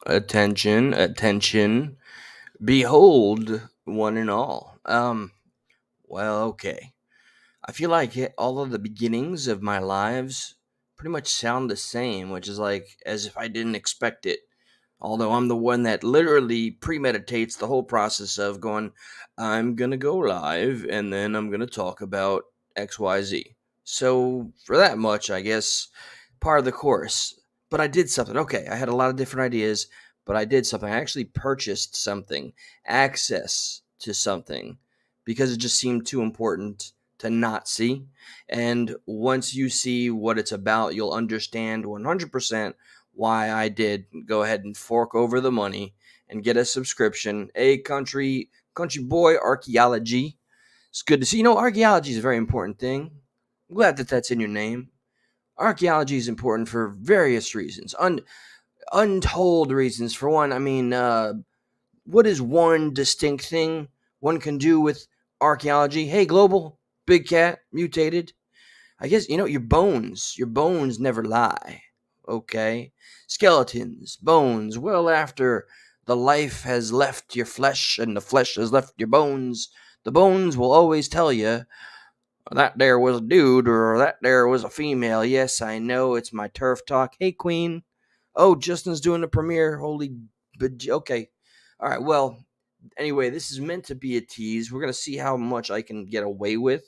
Attention, attention. Behold, one and all. Well, okay. I feel like all of the beginnings of my lives pretty much sound the same, which is like as if I didn't expect it. Although I'm the one that literally premeditates the whole process of going, I'm going to go live and then I'm going to talk about XYZ. So, for that much, I guess, part of the course. But I did something. Okay, I had a lot of different ideas, but I did something. I actually purchased something, access to something, because it just seemed too important to not see. And once you see what it's about, you'll understand 100% why I did go ahead and fork over the money and get a subscription. A country boy archaeology. It's good to see. Archaeology is a very important thing. I'm glad that that's in your name. Archaeology is important for various reasons, untold reasons. For one, I mean, what is one distinct thing one can do with archaeology? Hey, global, big cat, mutated. I guess your bones never lie. Okay? Skeletons, bones, well after the life has left your flesh and the flesh has left your bones, the bones will always tell you that there was a dude or that there was a female. Yes, I know it's my turf talk. Hey, Queen. Oh, Justin's doing the premiere. Holy, okay. All right. Well, anyway, this is meant to be a tease. We're going to see how much I can get away with.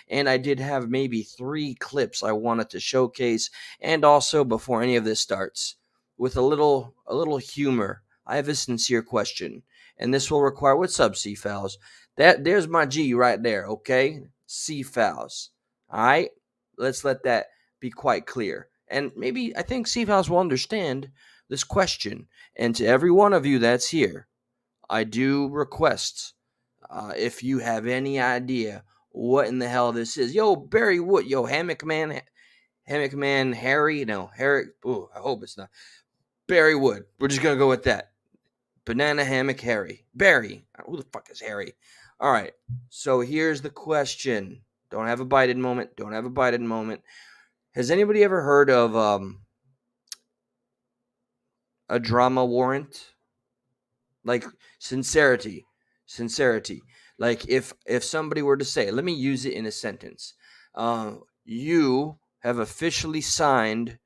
And I did have maybe 3 clips I wanted to showcase. And also, before any of this starts, with a little humor, I have a sincere question. And this will require, what's up, Sea Fowls? There's my G right there, okay? Sea Fowls. All right? Let's let that be quite clear. And maybe I think Sea Fowls will understand this question. And to every one of you that's here, I do request, if you have any idea what in the hell this is. Yo, Barry Wood, yo, Hammock Man Harry, no, Harry, ooh, I hope it's not. Barry Wood, we're just going to go with that. Banana Hammock Harry. Barry, who the fuck is Harry? All right, so here's the question. Don't have a Biden moment. Has anybody ever heard of a drama warrant? Like sincerity, sincerity. Like if somebody were to say, let me use it in a sentence. You have officially signed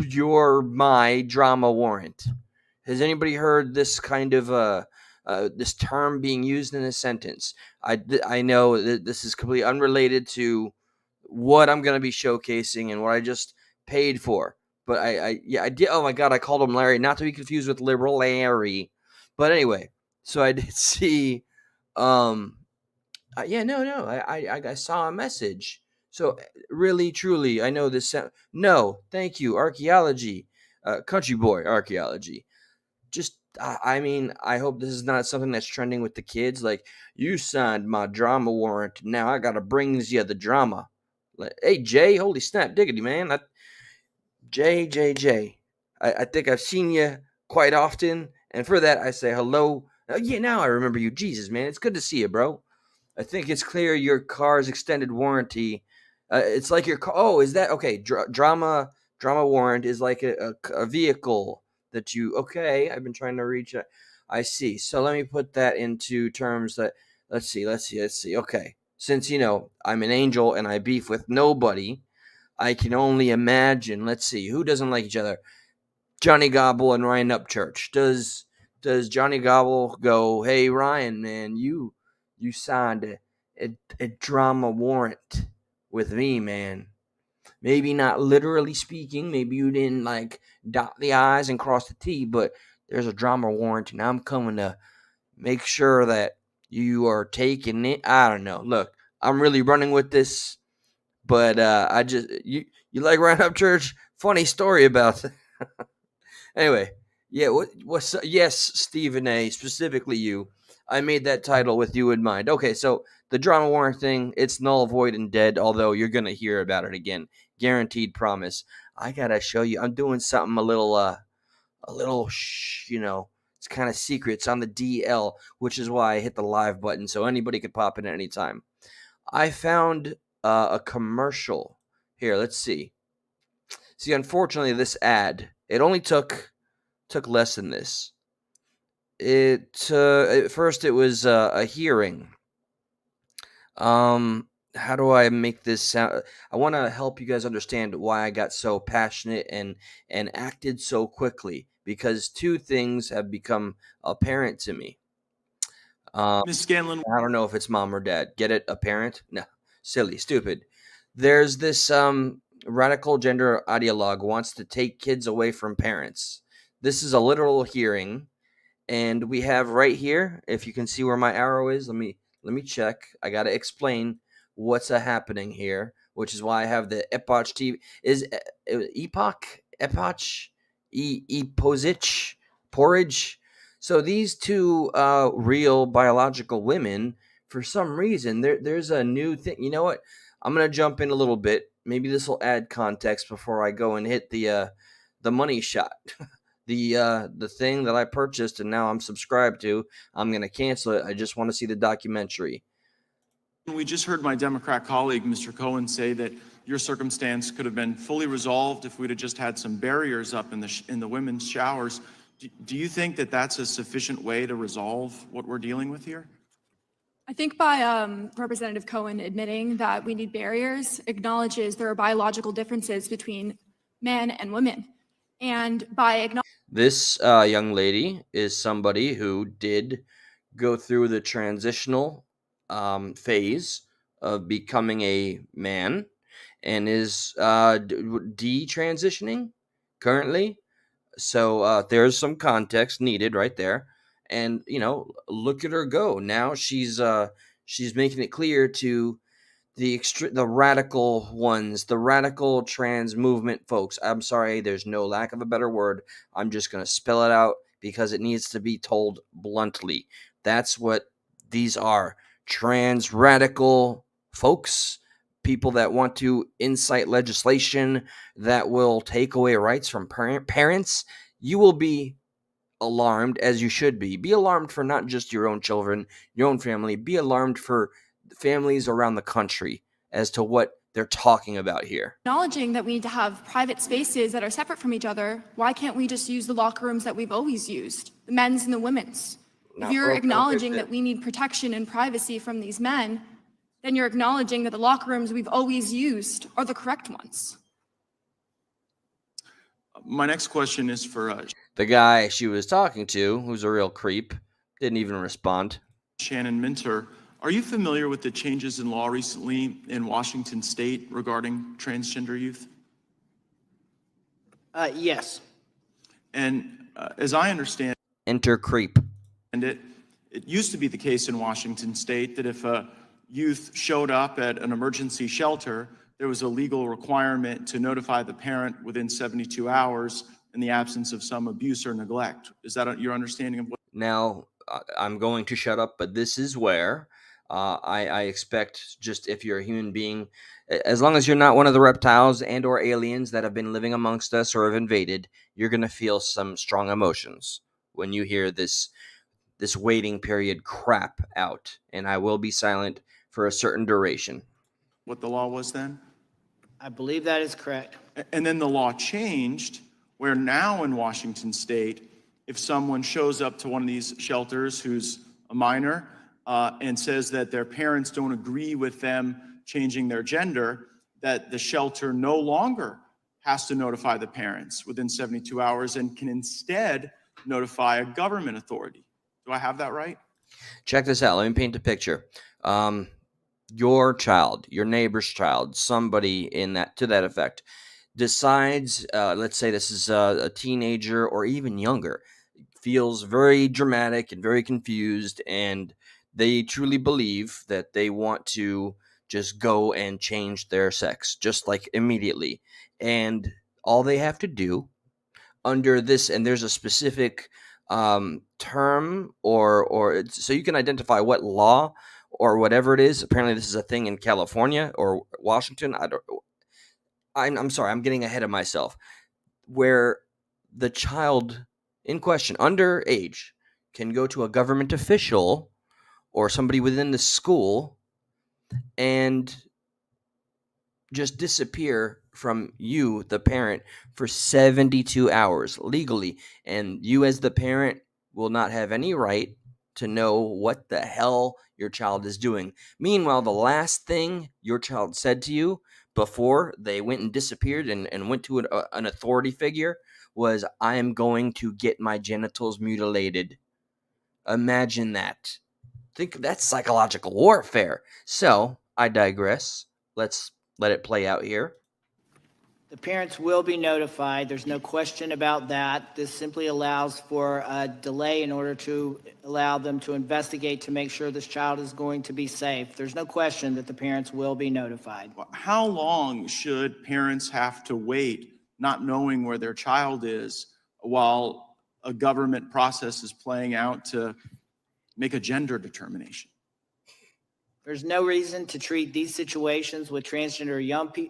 your my drama warrant. Has anybody heard this kind of this term being used in a sentence? I know that this is completely unrelated to what I'm going to be showcasing and what I just paid for. But I did. Oh my God, I called him Larry, not to be confused with liberal Larry. But anyway, so I did see. Yeah, no, I saw a message. So really, truly, I know this. No, thank you, archaeology, country boy archaeology. Just, I mean, I hope this is not something that's trending with the kids. Like, you signed my drama warrant, now I gotta bring you the drama. Like, hey Jay, holy snap, diggity man, J. I think I've seen you quite often, and for that I say hello. Yeah, now I remember you. Jesus, man, it's good to see you, bro. I think it's clear your car's extended warranty. It's like your car. Oh, is that okay? Drama warrant is like a vehicle that you. Okay, I've been trying to reach. I see. So let me put that into terms that. Let's see. Okay, since I'm an angel and I beef with nobody, I can only imagine. Let's see who doesn't like each other. Johnny Gobble and Ryan Upchurch. Does Johnny Gobble go, hey Ryan, man, you signed a drama warrant with me, man. Maybe not literally speaking, maybe you didn't like dot the I's and cross the T, but there's a drama warrant and I'm coming to make sure that you are taking it. I don't know. Look, I'm really running with this, but I just you like Ryan Upchurch? Funny story about Anyway, yeah, what's yes, Stephen A, specifically you. I made that title with you in mind. Okay, so the drama warrant thing, it's null, void, and dead, although you're gonna hear about it again. Guaranteed promise. I gotta show you. I'm doing something a little it's kind of secret. It's on the DL, which is why I hit the live button so anybody could pop in at any time. I found a commercial. Here, let's see. See, unfortunately, this ad, it only took took less than this. At first it was a hearing. How do I make this sound? I want to help you guys understand why I got so passionate and acted so quickly, because two things have become apparent to me. Ms. Scanlon, I don't know if it's mom or dad. Get it? Apparent? No, silly, stupid. There's this radical gender ideologue wants to take kids away from parents. This is a literal hearing, and we have right here, if you can see where my arrow is, let me check. I got to explain what's happening here, which is why I have the epoch TV. Is epoch eposich porridge. So these two real biological women, for some reason, there's a new thing. You know what? I'm gonna jump in a little bit. Maybe this will add context before I go and hit the money shot. The thing that I purchased and now I'm subscribed to, I'm gonna cancel it. I just want to see the documentary. we just heard my Democrat colleague, Mr. Cohen, say that your circumstance could have been fully resolved if we'd have just had some barriers up in the women's showers. Do you think that that's a sufficient way to resolve what we're dealing with here? I think by Representative Cohen admitting that we need barriers acknowledges there are biological differences between men and women. And by acknowledging This young lady is somebody who did go through the transitional phase of becoming a man and is detransitioning currently. So there's some context needed right there. And look at her go. Now she's making it clear to the radical ones, the radical trans movement folks. I'm sorry, there's no lack of a better word. I'm just going to spell it out because it needs to be told bluntly. That's what these are. Trans radical folks, people that want to incite legislation that will take away rights from parents. You will be alarmed, as you should be. Be alarmed for not just your own children, your own family. Be alarmed for families around the country as to what they're talking about here. that we need to have private spaces that are separate from each other, why can't we just use the locker rooms that we've always used, the men's and the women's? If you're acknowledging that we need protection and privacy from these men, then you're acknowledging that the locker rooms we've always used are the correct ones. My next question is for the guy she was talking to, who's a real creep, didn't even respond. Shannon Minter. Are you familiar with the changes in law recently in Washington State regarding transgender youth? Yes. And as I understand Enter creep. it used to be the case in Washington State that if a youth showed up at an emergency shelter, there was a legal requirement to notify the parent within 72 hours in the absence of some abuse or neglect. Is that your understanding of what? Now, I'm going to shut up, but this is where I expect, just if you're a human being, as long as you're not one of the reptiles and or aliens that have been living amongst us or have invaded, you're going to feel some strong emotions when you hear this waiting period crap out. And I will be silent for a certain duration. What the law was then? I believe that is correct. And then the law changed where now in Washington State, if someone shows up to one of these shelters who's a minor and says that their parents don't agree with them changing their gender, that the shelter no longer has to notify the parents within 72 hours and can instead notify a government authority. Do I have that right? Check this out. Let me paint a picture. Your child, your neighbor's child, somebody in that to that effect, decides, let's say this is a teenager or even younger, feels very dramatic and very confused, and they truly believe that they want to just go and change their sex, just like immediately. And all they have to do under this, and there's a specific term or so you can identify what law or whatever it is. Apparently this is a thing in California or Washington. I'm sorry, I'm getting ahead of myself. Where the child in question, underage, can go to a government official or somebody within the school and just disappear from you, the parent, for 72 hours legally. And you, as the parent, will not have any right to know what the hell your child is doing. Meanwhile, the last thing your child said to you before they went and disappeared and went to an authority figure was, I am going to get my genitals mutilated. Imagine that. Think that's psychological warfare. So, I digress. Let's let it play out here. The parents will be notified. There's no question about that. This simply allows for a delay in order to allow them to investigate to make sure this child is going to be safe. There's no question that the parents will be notified. How long should parents have to wait, not knowing where their child is, while a government process is playing out to make a gender determination? There's no reason to treat these situations with transgender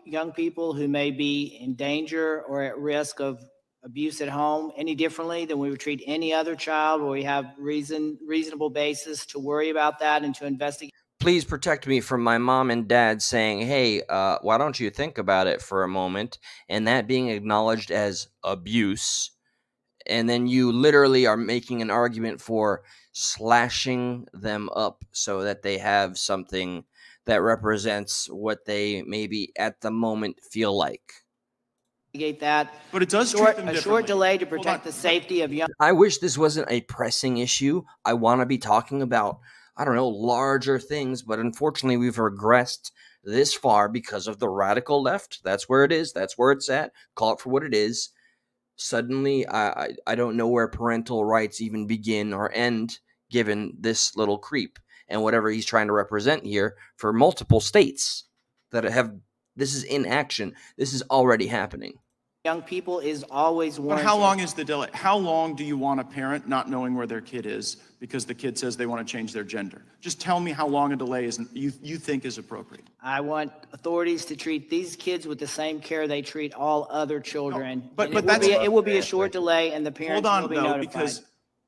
young people who may be in danger or at risk of abuse at home any differently than we would treat any other child, where we have reasonable basis to worry about that and to investigate. Please protect me from my mom and dad saying, hey, why don't you think about it for a moment? And that being acknowledged as abuse. And then you literally are making an argument for slashing them up so that they have something that represents what they maybe at the moment feel like. That, but it does treat them a short differently. delay to protect the safety of young. I wish this wasn't a pressing issue. I want to be talking about, I don't know, larger things, but unfortunately we've regressed this far because of the radical left. That's where it is. That's where it's at. Call it for what it is. Suddenly, I don't know where parental rights even begin or end, given this little creep and whatever he's trying to represent here for multiple states that have, this is in action. This is already happening. Young people is always warranted. But how long is the delay? How long do you want a parent not knowing where their kid is because the kid says they want to change their gender? Just tell me how long a delay is you think is appropriate. I want authorities to treat these kids with the same care they treat all other children. No, but it will be a short delay, and the parents will be notified. Because,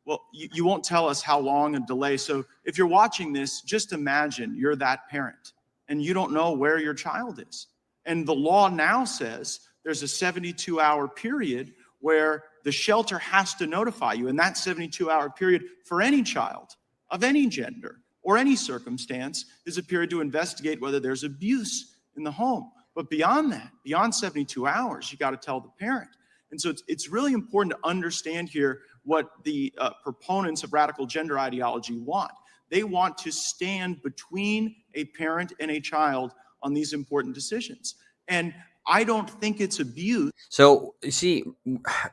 well, you won't tell us how long a delay. So if you're watching this, just imagine you're that parent and you don't know where your child is. And the law now says there's a 72-hour period where the shelter has to notify you. And that 72-hour period for any child of any gender or any circumstance is a period to investigate whether there's abuse in the home. But beyond that, beyond 72 hours, you got to tell the parent. And so it's really important to understand here what the proponents of radical gender ideology want. They want to stand between a parent and a child on these important decisions. And I don't think it's abuse. So, you see,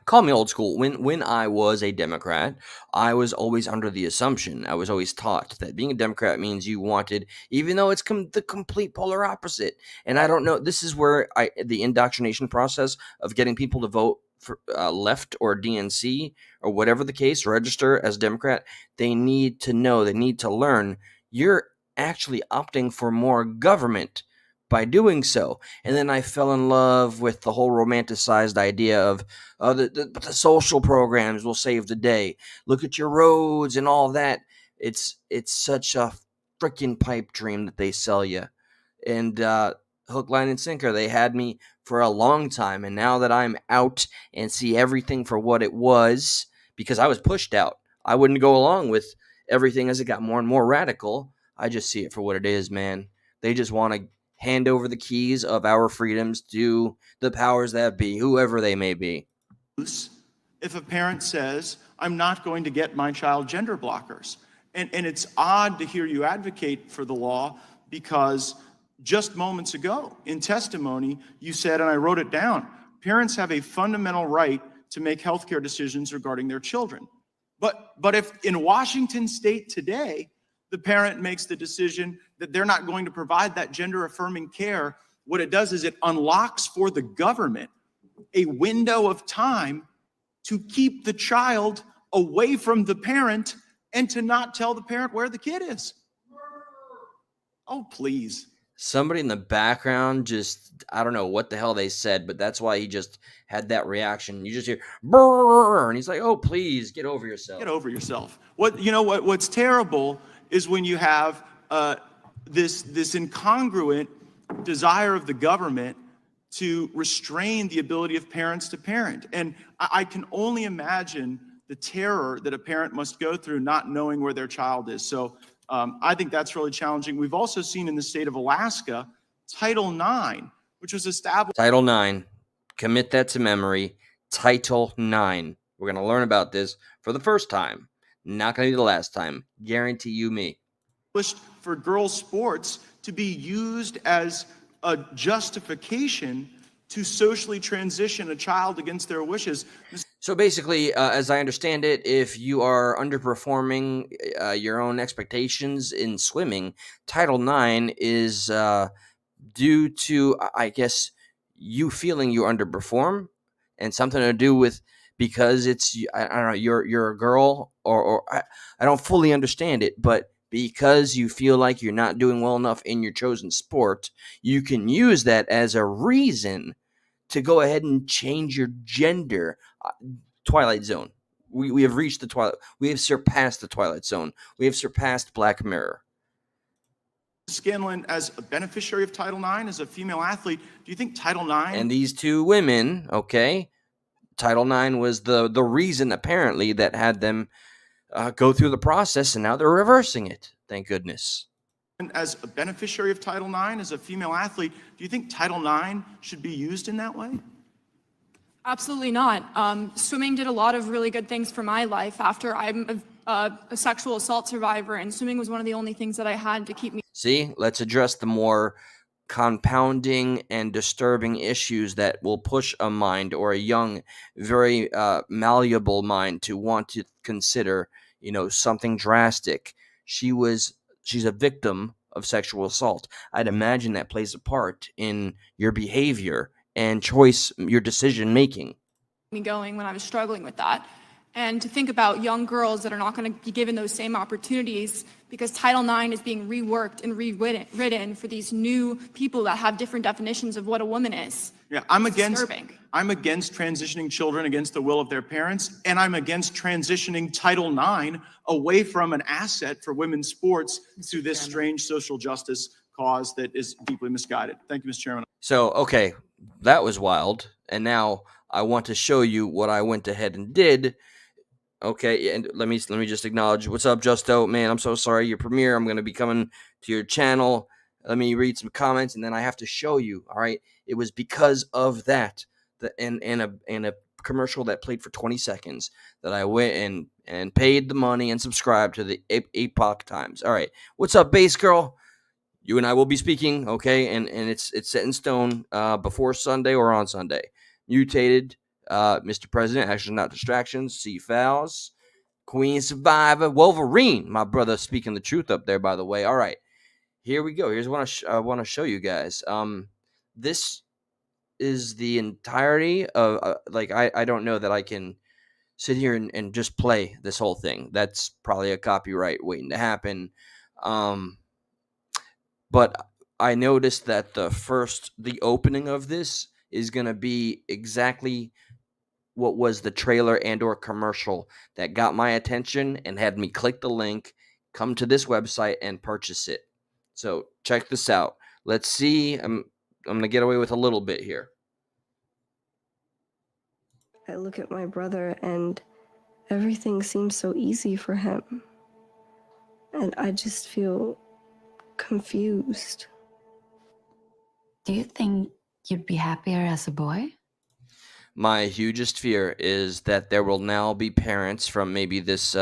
call me old school. When I was a Democrat, I was always under the assumption, I was always taught that being a Democrat means you wanted, even though it's the complete polar opposite. And I don't know, this is where the indoctrination process of getting people to vote for left or DNC or whatever the case, register as Democrat, they need to know, they need to learn, you're actually opting for more government by doing so. And then I fell in love with the whole romanticized idea of the social programs will save the day. Look at your roads and all that. It's such a freaking pipe dream that they sell you. And hook, line, and sinker, they had me for a long time. And now that I'm out and see everything for what it was, because I was pushed out, I wouldn't go along with everything as it got more and more radical. I just see it for what it is, man. They just want to hand over the keys of our freedoms to the powers that be, whoever they may be. If a parent says, I'm not going to get my child gender blockers. And it's odd to hear you advocate for the law, because just moments ago in testimony, you said, and I wrote it down, parents have a fundamental right to make healthcare decisions regarding their children. But if in Washington state today, the parent makes the decision that they're not going to provide that gender-affirming care, what it does is it unlocks for the government a window of time to keep the child away from the parent and to not tell the parent where the kid is. Oh, please. Somebody in the background just, I don't know what the hell they said, but that's why he just had that reaction. You just hear, brrr, and he's like, oh, please, get over yourself. Get over yourself. What's terrible is when you have this incongruent desire of the government to restrain the ability of parents to parent. And I can only imagine the terror that a parent must go through not knowing where their child is. So I think that's really challenging. We've also seen in the state of Alaska, Title IX, which was established. Title IX. Commit that to memory. Title IX. We're going to learn about this for the first time. Not going to be the last time. Guarantee you me. For girls' sports to be used as a justification to socially transition a child against their wishes. So basically, as I understand it, if you are underperforming your own expectations in swimming, Title IX is due to, I guess, you feeling you underperform, and something to do with because it's I don't know, you're a girl, or I don't fully understand it, but because you feel like you're not doing well enough in your chosen sport, you can use that as a reason to go ahead and change your gender. Twilight Zone. We have reached the Twilight. We have surpassed the Twilight Zone. We have surpassed Black Mirror. Scanlon, as a beneficiary of Title IX, as a female athlete, do you think Title IX... And these two women, okay, Title IX was the reason, apparently, that had them go through the process, and now they're reversing it. Thank goodness. As a beneficiary of Title IX, as a female athlete, do you think Title IX should be used in that way? Absolutely not. Swimming did a lot of really good things for my life after I'm a sexual assault survivor, and swimming was one of the only things that I had to keep me. See, let's address the more compounding and disturbing issues that will push a mind, or a young, very malleable mind, to want to consider, something drastic. She's a victim of sexual assault. I'd imagine that plays a part in your behavior and choice, your decision making. Me going when I was struggling with that. And to think about young girls that are not going to be given those same opportunities because Title IX is being reworked and rewritten for these new people that have different definitions of what a woman is. Yeah, I'm against transitioning children against the will of their parents, and I'm against transitioning Title IX away from an asset for women's sports to this strange social justice cause that is deeply misguided. Thank you, Mr. Chairman. So, okay, that was wild. And now I want to show you what I went ahead and did. Okay, and let me just acknowledge. What's up, Justo? Man, I'm so sorry. Your premiere. I'm going to be coming to your channel. Let me read some comments, and then I have to show you. All right, it was because of that, and a commercial that played for 20 seconds that I went and paid the money and subscribed to the Epoch Times. All right, what's up, Base Girl? You and I will be speaking, okay, and it's set in stone before Sunday or on Sunday. Mutated. Mr. President, Actions Not Distractions, C. Fouls, Queen Survivor, Wolverine, my brother speaking the truth up there, by the way. All right, here we go. Here's what I want to show you guys. This is the entirety of, I don't know that I can sit here and just play this whole thing. That's probably a copyright waiting to happen. But I noticed that the opening of this is going to be exactly what was the trailer and or commercial that got my attention and had me click the link, come to this website, and purchase it. So check this out. Let's see. I'm going to get away with a little bit here. I look at my brother and everything seems so easy for him. And I just feel confused. Do you think you'd be happier as a boy? My hugest fear is that there will now be parents from maybe this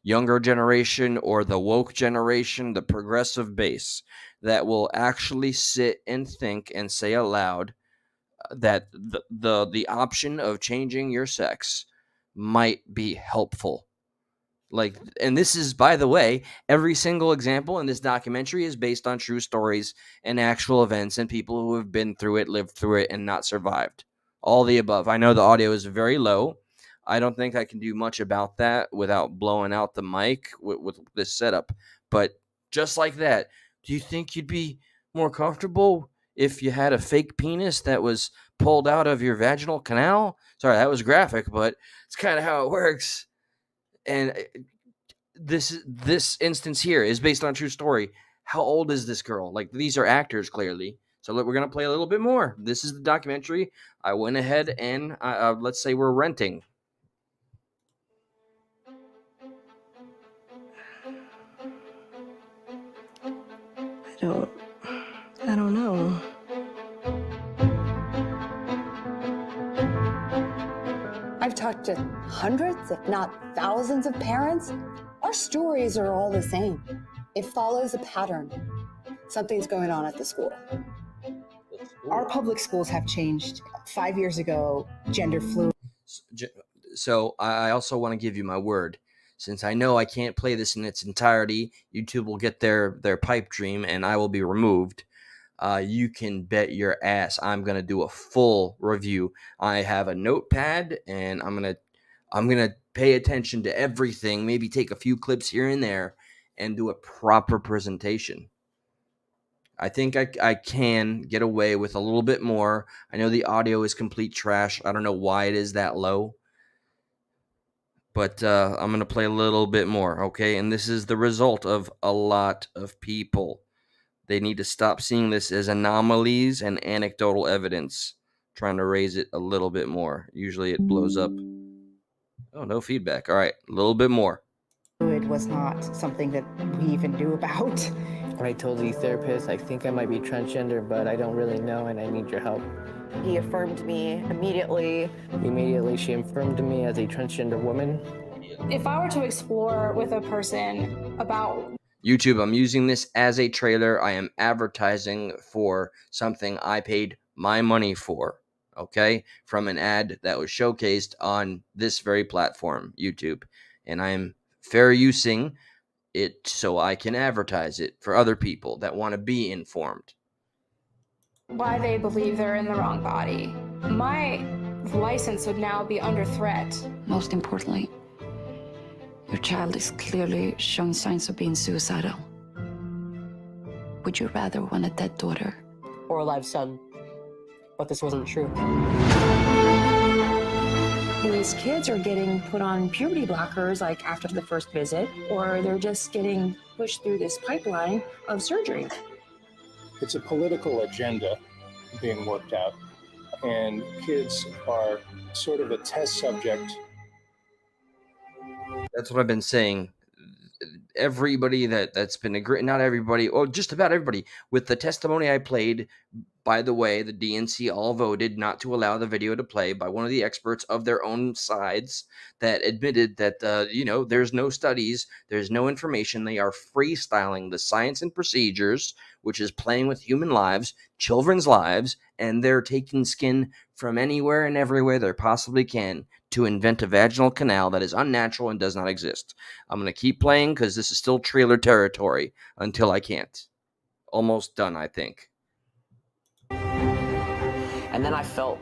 younger generation or the woke generation, the progressive base, that will actually sit and think and say aloud that the option of changing your sex might be helpful. And this is, by the way, every single example in this documentary is based on true stories and actual events and people who have been through it, lived through it, and not survived. All the above. I know the audio is very low. I don't think I can do much about that without blowing out the mic with this setup. But just like that, do you think you'd be more comfortable if you had a fake penis that was pulled out of your vaginal canal? Sorry, that was graphic, but it's kind of how it works. And this instance here is based on a true story. How old is this girl? These are actors, clearly. So we're going to play a little bit more. This is the documentary I went ahead and let's say we're renting. I don't know. I've talked to hundreds, if not thousands of parents. Our stories are all the same. It follows a pattern. Something's going on at the school. Our public schools have changed. 5 years ago, gender fluid. So I also want to give you my word. Since I know I can't play this in its entirety, YouTube will get their pipe dream and I will be removed. You can bet your ass I'm gonna do a full review. I have a notepad and I'm gonna pay attention to everything. Maybe take a few clips here and there and do a proper presentation. I think I can get away with a little bit more. I know the audio is complete trash. I don't know why it is that low. But I'm going to play a little bit more, okay? And this is the result of a lot of people. They need to stop seeing this as anomalies and anecdotal evidence. Trying to raise it a little bit more. Usually it blows up. Oh, no feedback. All right, a little bit more. It was not something that we even knew about. When I told the therapist, I think I might be transgender, but I don't really know and I need your help. He affirmed me immediately. Immediately, she affirmed me as a transgender woman. If I were to explore with a person about YouTube, I'm using this as a trailer. I am advertising for something I paid my money for, okay? From an ad that was showcased on this very platform, YouTube. And I am fair using it so I can advertise it for other people that want to be informed. why they believe they're in the wrong body. My license would now be under threat. Most importantly, your child is clearly showing signs of being suicidal. Would you rather want a dead daughter or a live son? But this wasn't true. These kids are getting put on puberty blockers like after the first visit, or they're just getting pushed through this pipeline of surgery. It's a political agenda being worked out, and kids are sort of a test subject. That's what I've been saying. Everybody that's been agreeing, not everybody, or just about everybody, with the testimony I played. By the way, the DNC all voted not to allow the video to play by one of the experts of their own sides that admitted that, there's no studies, there's no information. They are freestyling the science and procedures, which is playing with human lives, children's lives, and they're taking skin from anywhere and everywhere they possibly can to invent a vaginal canal that is unnatural and does not exist. I'm going to keep playing because this is still trailer territory until I can't. Almost done, I think. And then I felt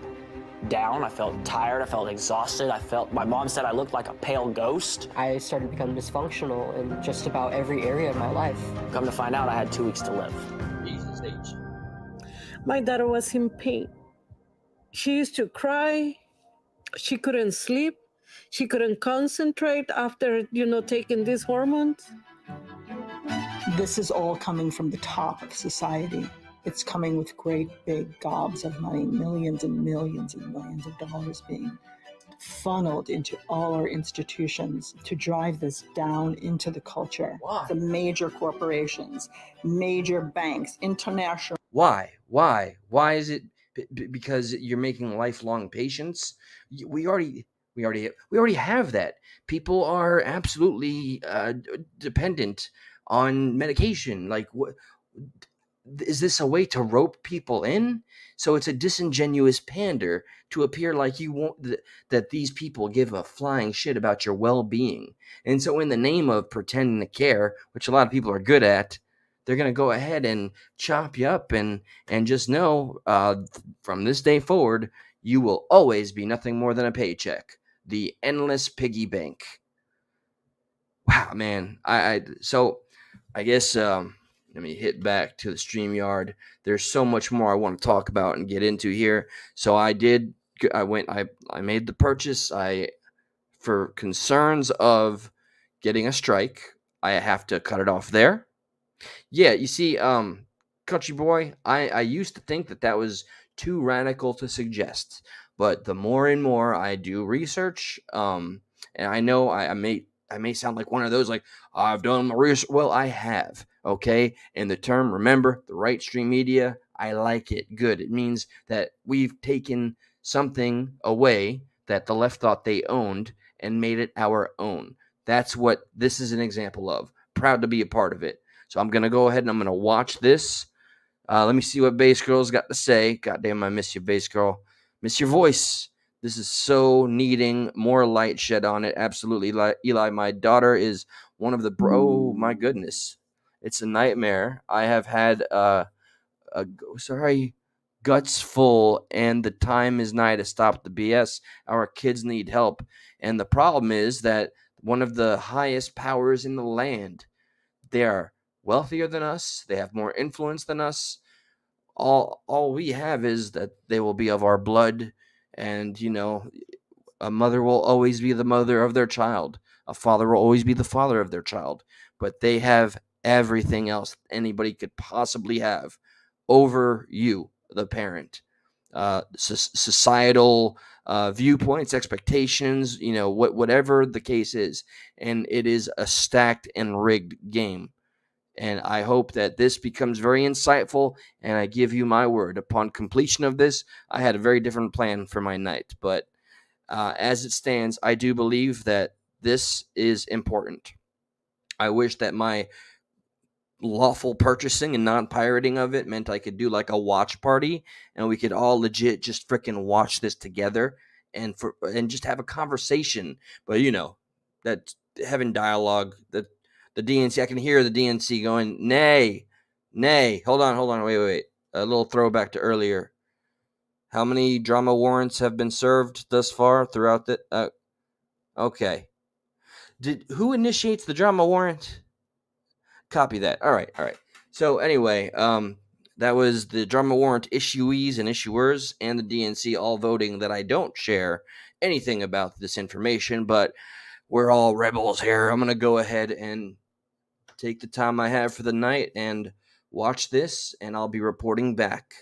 down, I felt tired, I felt exhausted, my mom said I looked like a pale ghost. I started becoming dysfunctional in just about every area of my life. Come to find out, I had 2 weeks to live. My daughter was in pain. She used to cry. She couldn't sleep. She couldn't concentrate after, taking these hormones. This is all coming from the top of society. It's coming with great big gobs of money, millions and millions and millions of dollars being funneled into all our institutions to drive this down into the culture. Why? The major corporations, major banks, international. Why? Why is it? Because you're making lifelong patients? We already have that. People are absolutely dependent on medication. Like, what? Is this a way to rope people in? So it's a disingenuous pander to appear like you want that these people give a flying shit about your well-being. And so in the name of pretending to care, which a lot of people are good at, they're going to go ahead and chop you up and just know from this day forward, you will always be nothing more than a paycheck. The endless piggy bank. Wow, man. So I guess... let me hit back to the StreamYard. There's so much more I want to talk about and get into here. So I made the purchase. For concerns of getting a strike, I have to cut it off there. Yeah, you see, country boy, I used to think that was too radical to suggest, but the more and more I do research, and I know I may sound like one of those like I've done my research. Well, I have, okay. And the term, remember, the right stream media, I like it. Good. It means that we've taken something away that the left thought they owned and made it our own. That's what this is an example of. Proud to be a part of it. So I'm gonna go ahead and I'm gonna watch this. Let me see what Bass Girl's got to say. Goddamn, I miss you, Bass Girl. Miss your voice. This is so needing more light shed on it. Absolutely, Eli. My daughter is one of the oh my goodness, it's a nightmare. I have had guts full, and the time is nigh to stop the BS. Our kids need help, and the problem is that one of the highest powers in the land, they are wealthier than us. They have more influence than us. All we have is that they will be of our blood, and a mother will always be the mother of their child. A father will always be the father of their child. But they have everything else anybody could possibly have over you, the parent. Societal viewpoints, expectations, whatever the case is. And it is a stacked and rigged game. And I hope that this becomes very insightful. And I give you my word, upon completion of this, I had a very different plan for my night. But as it stands, I do believe that this is important. I wish that my lawful purchasing and non-pirating of it meant I could do like a watch party and we could all legit just freaking watch this together and just have a conversation. But that having dialogue, the DNC, I can hear the DNC going, nay, hold on, wait. A little throwback to earlier. How many drama warrants have been served thus far throughout the? Okay. Who initiates the drama warrant? Copy that. All right. So anyway, that was the drama warrant issuees and issuers and the DNC all voting that I don't share anything about this information, but we're all rebels here. I'm gonna go ahead and take the time I have for the night and watch this, and I'll be reporting back.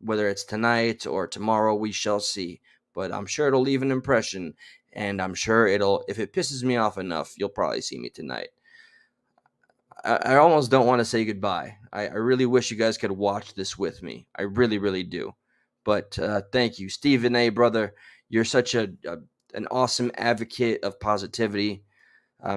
Whether it's tonight or tomorrow, we shall see. But I'm sure it'll leave an impression, and I'm sure if it pisses me off enough, you'll probably see me tonight. I almost don't want to say goodbye. I really wish you guys could watch this with me. I really, really do. But thank you, Stephen A. Brother. You're such an awesome advocate of positivity.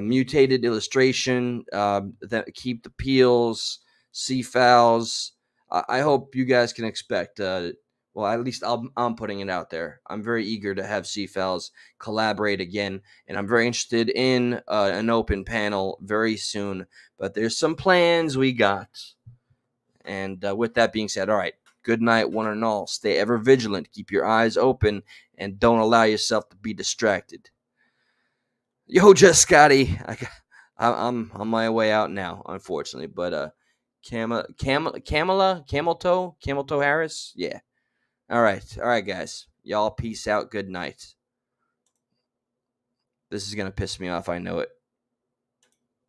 Mutated illustration, that keep the peels, sea fouls. I hope you guys can expect. Well, at least I'm putting it out there. I'm very eager to have sea fouls collaborate again, and I'm very interested in an open panel very soon. But there's some plans we got. And with that being said, all right. Good night, one and all. Stay ever vigilant. Keep your eyes open, and don't allow yourself to be distracted. Yo, just Scotty. I'm on my way out now, unfortunately. But Camel Toe Harris. Yeah. All right, guys. Y'all peace out. Good night. This is gonna piss me off. I know it.